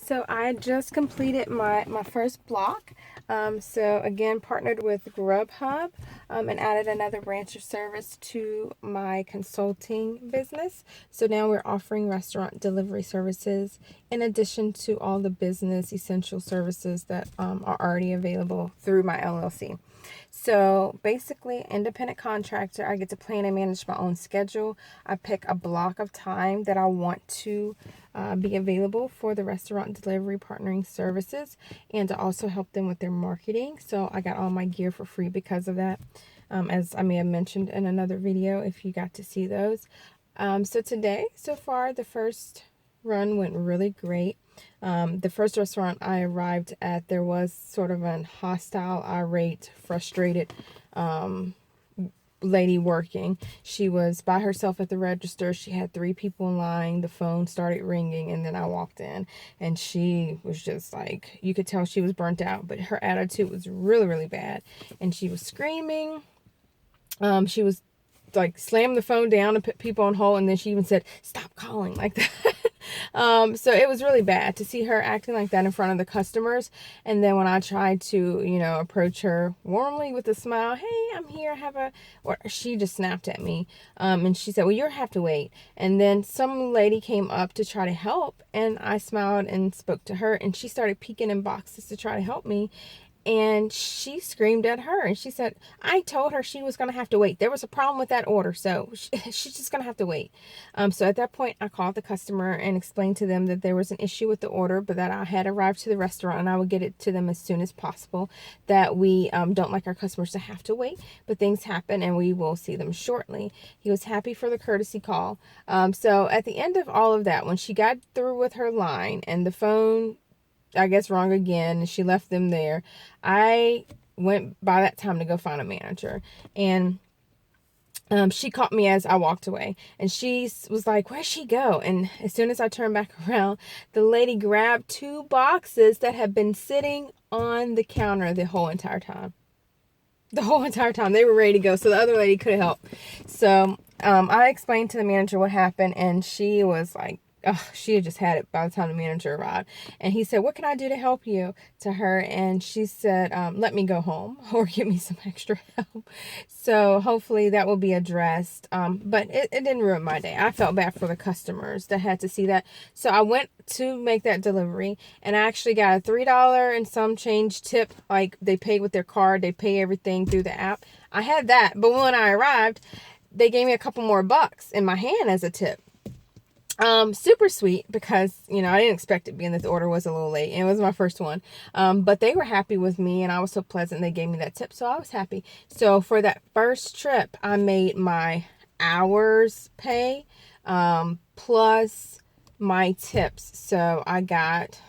So I just completed my first block. So again, partnered with Grub and added another branch of service to my consulting business. So now we're offering restaurant delivery services in addition to all the business essential services that are already available through my LLC. So basically, independent contractor, I get to plan and manage my own schedule. I pick a block of time that I want to be available for the restaurant delivery partnering services and to also help them with their marketing. So I got all my gear for free because of that, as I may have mentioned in another video if you got to see those. So today, so far, the first run went really great. The first restaurant I arrived at, there was sort of an hostile, irate, frustrated lady working. She was by herself at the register. She had 3 people in line. The phone started ringing, and then I walked in, and she was just like, you could tell she was burnt out, but her attitude was really, really bad, and she was screaming. She was like slammed the phone down and put people on hold, and then she even said, "Stop calling," like that. So it was really bad to see her acting like that in front of the customers. And then when I tried to, approach her warmly with a smile, "Hey, I'm here, or she just snapped at me. And she said, "Well, you'll have to wait." And then some lady came up to try to help, and I smiled and spoke to her, and she started peeking in boxes to try to help me. And she screamed at her, and she said, "I told her she was going to have to wait. There was a problem with that order, so she's just going to have to wait." So at that point, I called the customer and explained to them that there was an issue with the order, but that I had arrived to the restaurant and I would get it to them as soon as possible, that we don't like our customers to have to wait, but things happen and we will see them shortly. He was happy for the courtesy call. So at the end of all of that, when she got through with her line and the phone, I guess, rung again, and she left them there, I went by that time to go find a manager, and she caught me as I walked away, and she was like, "Where'd she go?" And as soon as I turned back around, the lady grabbed 2 boxes that had been sitting on the counter the whole entire time. They were ready to go, so the other lady couldn't help. So I explained to the manager what happened, and she was like, she had just had it by the time the manager arrived. And he said, "What can I do to help you?" to her. And she said, "Let me go home or give me some extra help." So hopefully that will be addressed. But it didn't ruin my day. I felt bad for the customers that had to see that. So I went to make that delivery, and I actually got a $3 and some change tip. Like, they paid with their card. They pay everything through the app. I had that. But when I arrived, they gave me a couple more bucks in my hand as a tip. Super sweet, because, I didn't expect it, being that the order was a little late and it was my first one. But they were happy with me, and I was so pleasant. They gave me that tip, so I was happy. So for that first trip, I made my hours pay, plus my tips. So I got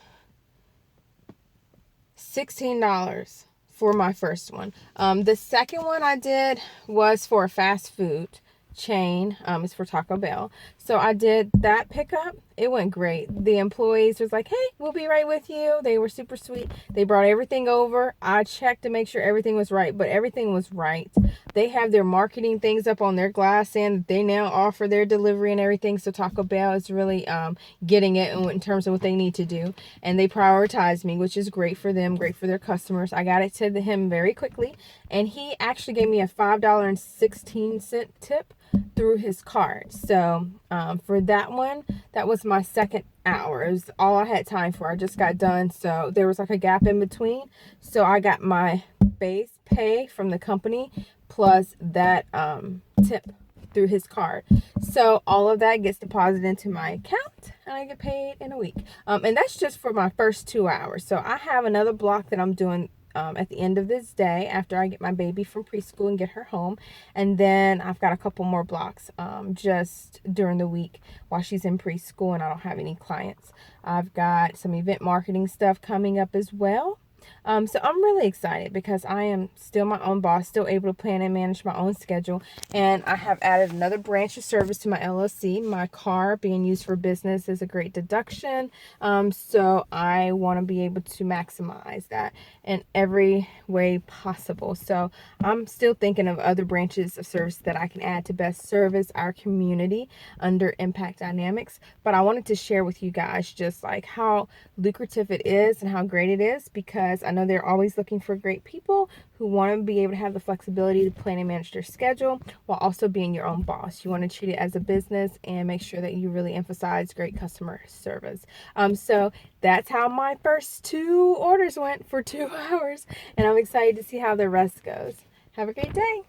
$16 for my first one. The second one I did was for a fast food chain. It's for Taco Bell. So I did that pickup. It went great. The employees was like, "Hey, we'll be right with you." They were super sweet. They brought everything over. I checked to make sure everything was right, but everything was right. They have their marketing things up on their glass, and they now offer their delivery and everything. So Taco Bell is really getting it in terms of what they need to do, and they prioritize me, which is great for them, great for their customers. I got it to him very quickly, and he actually gave me a $5.16 tip through his card. So for that one, that was my second hour. It was all I had time for. I just got done, so there was like a gap in between. So I got my base pay from the company plus that tip through his card. So all of that gets deposited into my account, and I get paid in a week. And that's just for my first 2 hours. So I have another block that I'm doing at the end of this day, after I get my baby from preschool and get her home. And then I've got a couple more blocks just during the week while she's in preschool and I don't have any clients. I've got some event marketing stuff coming up as well. So I'm really excited because I am still my own boss, still able to plan and manage my own schedule. And I have added another branch of service to my LLC. My car being used for business is a great deduction. So I want to be able to maximize that in every way possible. So I'm still thinking of other branches of service that I can add to best service our community under Impact Dynamics. But I wanted to share with you guys just like how lucrative it is and how great it is, because I know they're always looking for great people who want to be able to have the flexibility to plan and manage their schedule while also being your own boss. You want to treat it as a business and make sure that you really emphasize great customer service. So that's how my first 2 orders went for 2 hours, and I'm excited to see how the rest goes. Have a great day.